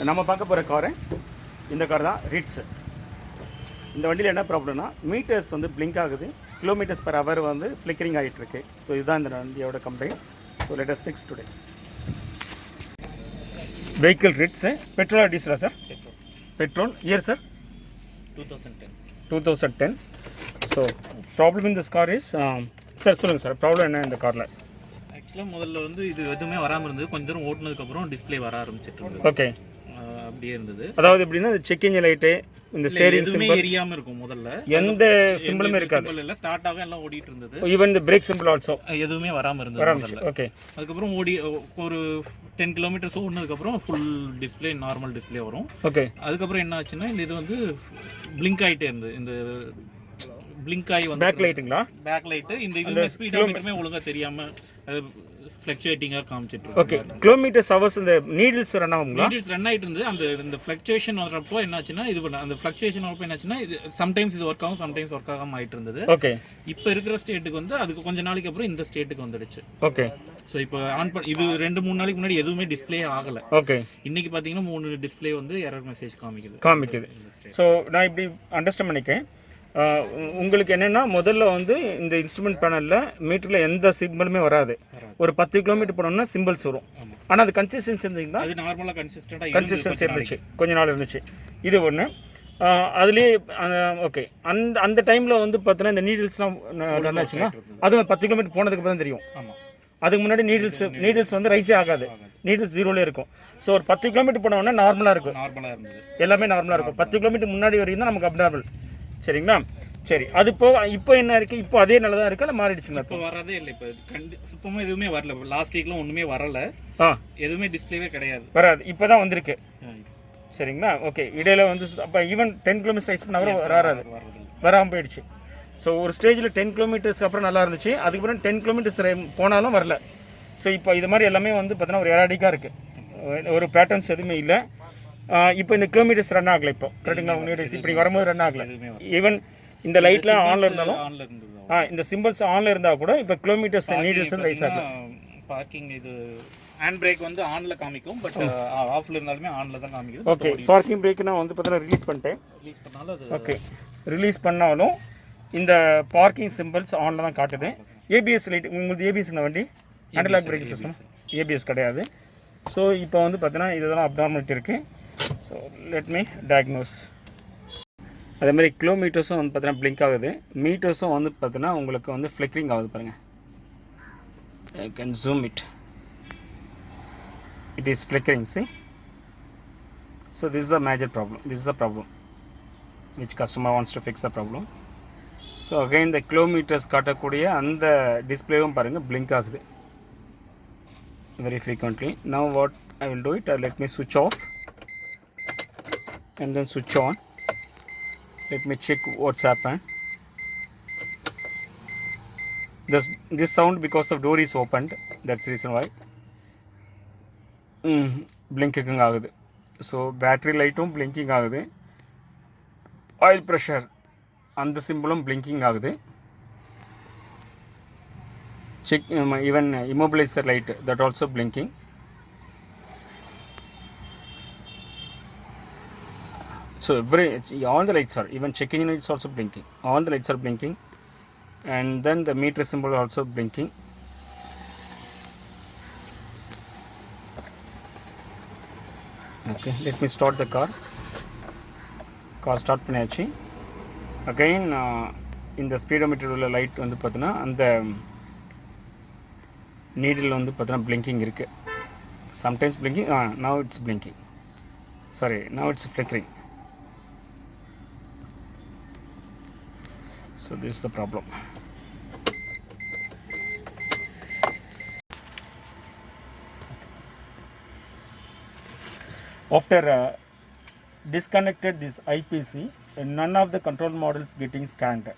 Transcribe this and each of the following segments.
நம்ம பார்க்க போகிற காரு இந்த கார் தான் ரிட்ஸ். இந்த வண்டியில் என்ன ப்ராப்ளம்னா மீட்டர்ஸ் வந்து பிளிங்க் ஆகுது, கிலோமீட்டர்ஸ் பர் ஹவர் வந்து ஃப்ளிக்கரிங் ஆகிட்டுருக்கு. ஸோ இதுதான் இந்த வண்டியோட complaint. So let us fix today. Vehicle Ritz. பெட்ரோலா டீசலா sir? Petrol. Year sir? 2010. So problem in this car is sir சொல்லுங்கள் சார், ப்ராப்ளம் என்ன இந்த காரில்? ஆக்சுவலாக முதல்ல வந்து இது எதுவுமே வராமல் இருந்தது. கொஞ்ச தூரம் ஓட்டுனதுக்கப்புறம் டிஸ்பிளே வர ஆரம்பிச்சிட்டு இருந்தது. ஓகே, அப்படியே இருந்தது. அதாவது எப்படின்னா செக் இன்ஜின் லைட்டு, இந்த ஸ்டேரிங் எதுவுமே சிம்பிள் எரியாமல் இருக்கும். முதல்ல எந்த சிம்பிளுமே இருக்காது. இல்லை, ஸ்டார்ட் ஆக எல்லாம் ஓடிட்டு இருந்தது. ஈவன் இந்த பிரேக் சிம்பிள் ஆல்சோ எதுவுமே வராமல் இருந்தது. ஓகே, அதுக்கப்புறம் ஒரு 10 கிலோமீட்டர்ஸ் ஓடினதுக்கப்புறம் ஃபுல் டிஸ்பிளே, நார்மல் டிஸ்பிளே வரும். ஓகே, அதுக்கப்புறம் என்ன ஆச்சுன்னா இந்த இது வந்து பிளிங்க் ஆகிட்டே இருந்தது. இந்த பிளிங்க் ஆகி வந்து பேக் லைட்டுங்களா? பேக் லைட்டு இந்த இது ஸ்பீடோமீட்டருமே ஒழுங்காக தெரியாமல் ஃப்ளக்சுவேட்டிங்காக காமிச்சிட்டு இருக்கு. ஓகே, கிலோமீட்டர்ஸ் ஹவர்ஸ் இந்த நீடில்ஸ் ரன் ஆகுங்களா? நீடில்ஸ் ரன் ஆகிட்டு இருந்தது. இந்த ஃப்ளக்சுவேஷன் வரப்போ என்னாச்சுன்னா அந்த ஃப்ளக்சுவேஷன் வரப்போ என்னாச்சுன்னா இது சம்டைம்ஸ் இது ஒர்க் ஆகும், சம்டைம்ஸ் ஒர்க் ஆகாமல் ஆகிட்டு இருந்தது. ஓகே, இப்போ இருக்கிற ஸ்டேட்டுக்கு வந்து அதுக்கு கொஞ்ச நாளைக்கு அப்புறம் இந்த ஸ்டேட்டுக்கு வந்துடுச்சு. ஓகே, ஸோ இப்போ ஆன் பண்ண இது 2-3 நாளைக்கு முன்னாடி எதுவுமே டிஸ்பிளே ஆகலை. ஓகே, இன்னைக்கு பார்த்தீங்கன்னா 3 டிஸ்பிளே வந்து எரர் மெசேஜ் காமிக்குது. ஸோ நான் இப்படி அண்டர்ஸ்டாண்ட் பண்ணிக்கேன். உங்களுக்கு என்னென்னா முதல்ல வந்து இந்த இன்ஸ்ட்ருமெண்ட் பேனலில் மீட்டரில் எந்த சிம்பிளுமே வராது. ஒரு 10 கிலோமீட்டர் போனோம்னா சிம்பிள்ஸ் வரும். ஆனால் அது கன்சிஸ்டன்சி இருந்தீங்கன்னா அது நார்மலாக கன்சிஸ்டன்சி இருந்துச்சு, கொஞ்ச நாள் இருந்துச்சு. இது ஒன்று. அதுலேயே ஓகே, அந்த டைமில் வந்து பார்த்தோன்னா இந்த நீடில்ஸ்லாம் ரன் ஆச்சுன்னா அது 10 கிலோமீட்டர் போனதுக்கு தான் தெரியும். அதுக்கு முன்னாடி நீடில்ஸ் வந்து ரைஸே ஆகாது, நீடில்ஸ் ஜீரோலே இருக்கும். ஸோ ஒரு 10 கிலோமீட்டர் போனோம்னா நார்மலாக இருக்கும், எல்லாமே நார்மலாக இருக்கும். 10 கிலோமீட்டர் முன்னாடி வரைக்கும் தான் நமக்கு அப்நார்மல். சரிங்களா? சரி, அது போக இப்போ என்ன இருக்குது? இப்போ அதே நல்லா தான் இருக்குது, இல்லை மாறிடுச்சுங்களா? இப்போ வரதே இல்லை. இப்போ சுத்தமாக எதுவுமே வரல. லாஸ்ட் வீக்லாம் ஒன்றுமே வரல. எதுவுமே டிஸ்பிளேவே கிடையாது, வராது. இப்போ தான் வந்திருக்கு. சரிங்களா? ஓகே, இடையில வந்து அப்போ ஈவன் 10 கிலோமீட்டர்ஸ் ரைஸ் பண்ணால் வராமல் போயிடுச்சு. ஸோ ஒரு ஸ்டேஜில் 10 கிலோமீட்டர்ஸ்க்கு அப்புறம் நல்லா இருந்துச்சு, அதுக்கப்புறம் 10 கிலோமீட்டர்ஸ் போனாலும் வரல. ஸோ இப்போ இது மாதிரி எல்லாமே வந்து பார்த்தீங்கன்னா ஒரு எராடிக்காக இருக்குது, ஒரு பேட்டர்ன்ஸ் எதுவுமே இல்லை. இப்போ இந்த கிலோமீட்டர்ஸ் ரன் ஆகலை. இப்போ கரெக்டுங்களா? இப்படி வரும்போது ரன் ஆகலை. ஈவன் இந்த லைட்லாம் ஆனில் இருந்தாலும் இந்த சிம்பிள்ஸ் ஆனில் இருந்தால் கூட இப்போ கிலோமீட்டர்ஸ் நீடில்ஸ் ரைஸ் ஆகல. பார்க்கிங் இது ஹேண்ட் பிரேக் வந்து ஆனில் காமிக்கும், பட் ஆஃபில் இருந்தாலுமே ஆனில் தான் காமிக்குது. ஓகே, பார்க்கிங் பிரேக் நான் வந்து பார்த்தீங்கன்னா ரிலீஸ் பண்ணிட்டேன். ஓகே, ரிலீஸ் பண்ணாலும் இந்த பார்க்கிங் சிம்பிள்ஸ் ஆனில் தான் காட்டுது. ஏபிஎஸ் லைட் உங்களுக்கு ஏபிஎஸ்ங்க வண்டி handle lock brake system ABS கிடையாது. ஸோ இப்போ வந்து பார்த்தீங்கன்னா இதெல்லாம் அப்நார்மாலிட்டி இருக்குது. So let me diagnose. அதேமாதிரி கிலோமீட்டர்ஸும் வந்து பார்த்தீங்கன்னா பிளிங்க் ஆகுது, மீட்டர்ஸும் வந்து பார்த்தீங்கன்னா உங்களுக்கு வந்து ஃப்ளிக்கரிங் ஆகுது. பாருங்கள், I can zoom it. It is flickering. C, so this is a major problem. This is a problem which customer wants to fix the problem. So again இந்த கிலோமீட்டர்ஸ் காட்டக்கூடிய அந்த டிஸ்பிளேவும் பாருங்கள் பிளிங்க் ஆகுது very frequently. Now what I will do it, let me switch off and then switch on. Let me check what's happened. This sound because of door is opened, that's the reason why blinking agudhu. So battery light blinking agudhu, oil pressure and the symbol blinking agudhu. Check even immobilizer light, that also blinking. So all the lights are, even check engine lights also blinking. All the lights are blinking, and then the meter symbol also blinking. Okay, let me start the car. Car start பண்ணியாச்சு. Again இந்த speedometer உள்ள light வந்து பார்த்தீங்கன்னா அந்த needle வந்து பார்த்தீங்கன்னா blinking இருக்குது. Sometimes blinking, now it's blinking, sorry now it's flickering. So this is the problem. After disconnected this IPC, none of the control models getting scanned.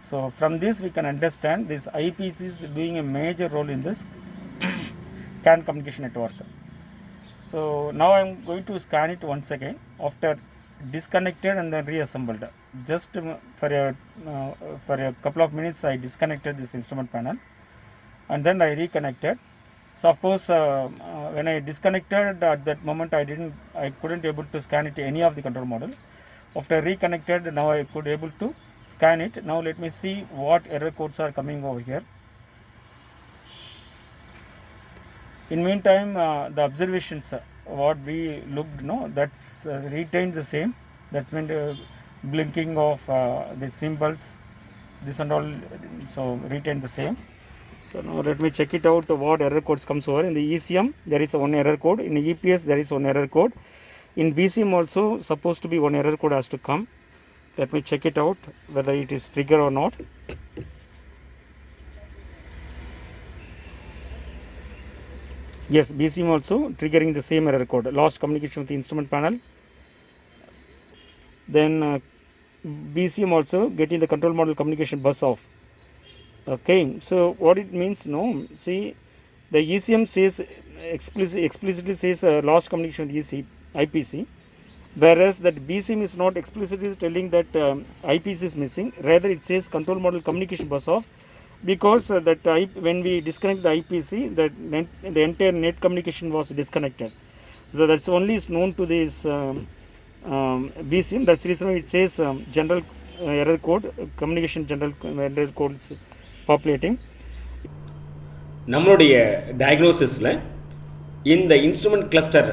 So from this we can understand this IPC is doing a major role in this CAN communication network. So now I am going to scan it once again after disconnected and then reassembled. Just for a couple of minutes I disconnected this instrument panel and then I reconnected So of course, when I disconnected at that moment, I couldn't able to scan it any of the control model. After reconnected, now I could able to scan it. Now let me see what error codes are coming over here. In meantime, the observations what we looked, no, that's retained the same. That's meant blinking of the symbols, this and all, so retained the same. So now let me check it out what error codes comes over. In the ECM there is one error code, in the EPS there is one error code, in BCM also supposed to be one error code has to come. Let me check it out whether it is trigger or not. Yes, BCM also triggering the same error code, lost communication with the instrument panel. Then BCM also getting the control model communication bus off. Okay, so what it means, no, see, the ECM says explicitly says lost communication with IPC, whereas that BCM is not explicitly telling that IPC is missing. Rather it says control model communication bus off, because when we disconnect the IPC, the entire net communication was disconnected. So that's only is known to this BCM. That's the reason it says general error code, communication general error code is populating. நம்மளுடைய டயக்னோசிஸில் இந்த instrument cluster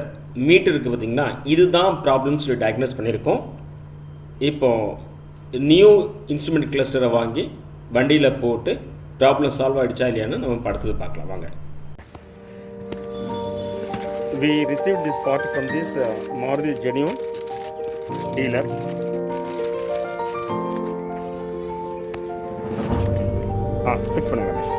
metre இருக்குது பார்த்திங்கன்னா, இதுதான் problems diagnose பண்ணியிருக்கோம். இப்போது new instrument கிளஸ்டரை வாங்கி வண்டியில் போட்டு ப்ராப்ளம் சால்வ் ஆகிடுச்சா இல்லையான்னு நம்ம படத்தில் பார்க்கலாம் வாங்க. We received this part from this Maruti genuine dealer. Fix பண்ணுங்க Ramesh.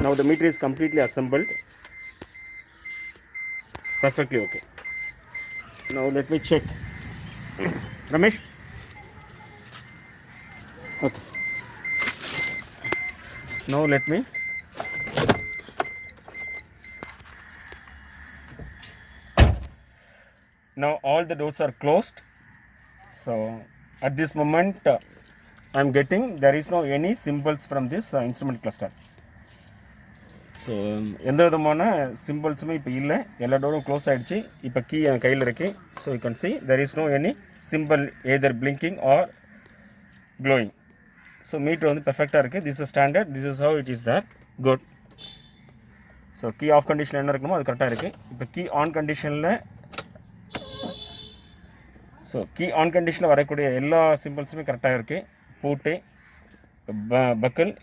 Now the meter is completely assembled, perfectly okay. Now let me check. Ramesh, okay. Now let me now all the doors are closed. So at this moment I am getting there is no any symbols from this instrument cluster. So எந்த விதமான சிம்பிள்ஸுமே இப்போ இல்லை, எல்லா டோரும் close ஆகிடுச்சு. இப்போ key என் கையில் இருக்குது. So you can see there is no any simple either blinking or glowing. So meter வந்து பெர்ஃபெக்டாக இருக்குது. This is standard, this is how it is that good. So key off கண்டிஷனில் என்ன இருக்கணுமோ அது கரெக்டாக இருக்குது. இப்போ கீ ஆன் கண்டிஷனில் வரக்கூடிய எல்லா சிம்பிள்ஸுமே கரெக்டாக இருக்குது. பூட்டு, buckle,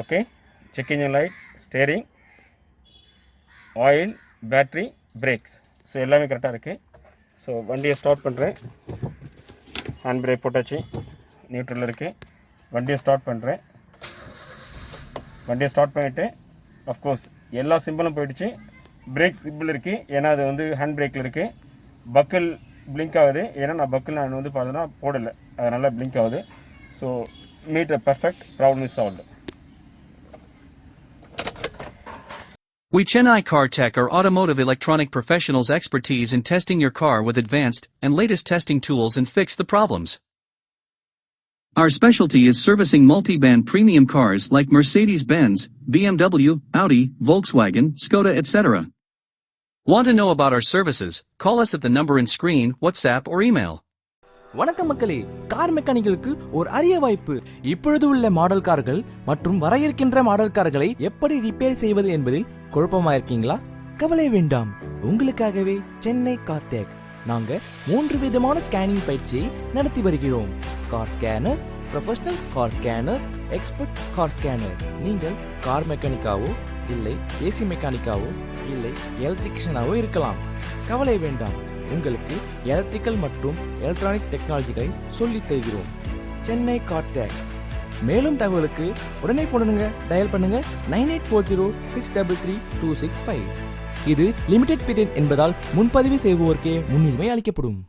okay, check engine light, steering, oil, battery, brakes, so எல்லாமே கரெக்டாக இருக்குது. ஸோ வண்டியை ஸ்டார்ட் பண்ணுறேன். ஹேண்ட் பிரேக் போட்டாச்சு, நியூட்ரல் இருக்குது. வண்டியை ஸ்டார்ட் பண்ணுறேன். வண்டியை ஸ்டார்ட் பண்ணிவிட்டு அஃப்கோர்ஸ் எல்லா சிம்பிளும் போயிடுச்சு. பிரேக் சிம்பிள் இருக்குது, ஏன்னா அது வந்து ஹேண்ட் பிரேக்கில் இருக்குது. பக்கல் பிளிங்க் ஆகுது, ஏன்னா நான் பக்கல் நான் வந்து பார்த்தோன்னா போடலை, அது நல்லா பிளிங்க் ஆகுது. So meter perfect, problem is solved. We CHENNAI CAR-TECH are automotive electronic professionals' expertise in testing your car with advanced and latest testing tools and fix the problems. Our specialty is servicing multiband premium cars like Mercedes-Benz, BMW, Audi, Volkswagen, Skoda, etc. Want to know about our services? Call us at the number in screen, WhatsApp or email. வணக்கம் மக்களே, car மெக்கானிகளுக்கு ஒரு அரிய வாய்ப்பு. இப்பொழுது உள்ள model கார்கள் மற்றும் வர இருக்கின்ற மாடல் கார்களை எப்படி ரிப்பேர் செய்வது என்பதில் குழப்பமா இருக்கீங்களா? கவலை வேண்டாம், உங்களுக்காகவே சென்னை கார்டெக் நாங்க 3 விதமான ஸ்கேனிங் பயிற்சியை நடத்தி வருகிறோம். Car scanner, professional car scanner, expert car scanner. நீங்கள் கார் மெக்கானிக்காவோ இல்லை ஏசி மெக்கானிக்காவோ இல்லை எலக்ட்ரிஷியனாவோ இருக்கலாம். கவலை வேண்டாம், உங்களுக்கு எலக்ட்ரிக்கல் மற்றும் எலக்ட்ரானிக் டெக்னாலஜிகளை சொல்லித் தருகிறோம். சென்னை கார்டெக். மேலும் தகவலுக்கு உடனே போனுங்க, டயல் பண்ணுங்க 9840633265. இது லிமிடெட் பீரியட் என்பதால் முன்பதிவு செய்வோருக்கே முன்னுரிமை அளிக்கப்படும்.